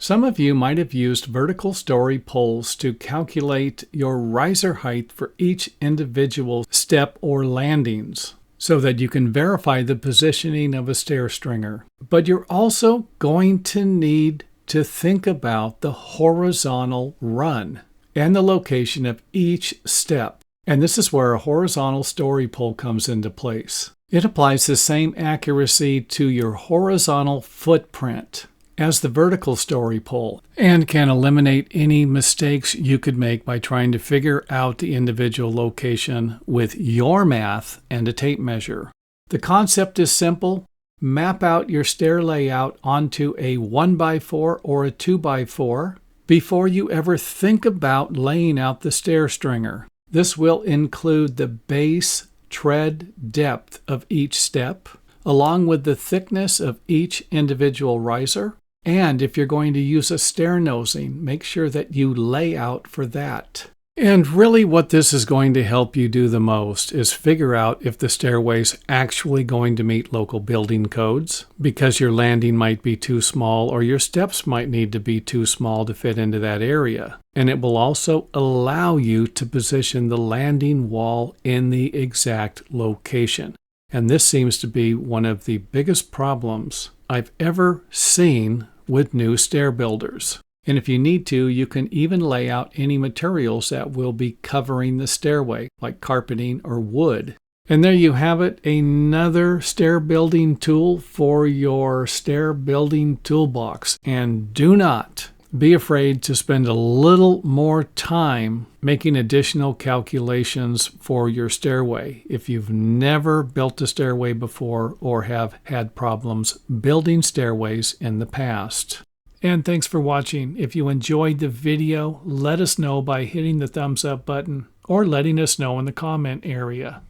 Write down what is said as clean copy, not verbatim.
Some of you might have used vertical story poles to calculate your riser height for each individual step or landings so that you can verify the positioning of a stair stringer. But you're also going to need to think about the horizontal run and the location of each step. And this is where a horizontal story pole comes into place. It applies the same accuracy to your horizontal footprint as the vertical story pole and can eliminate any mistakes you could make by trying to figure out the individual location with your math and a tape measure. The concept is simple. Map out your stair layout onto a 1x4 or a 2x4 before you ever think about laying out the stair stringer. This will include the base tread depth of each step, along with the thickness of each individual riser. And if you're going to use a stair nosing, make sure that you lay out for that. And really what this is going to help you do the most is figure out if the stairway's actually going to meet local building codes, because your landing might be too small or your steps might need to be too small to fit into that area. And it will also allow you to position the landing wall in the exact location. And this seems to be one of the biggest problems I've ever seen with new stair builders. And if you need to, you can even lay out any materials that will be covering the stairway, like carpeting or wood. And there you have it, another stair building tool for your stair building toolbox. And do not be afraid to spend a little more time making additional calculations for your stairway if you've never built a stairway before or have had problems building stairways in the past. And thanks for watching. If you enjoyed the video, let us know by hitting the thumbs up button or letting us know in the comment area.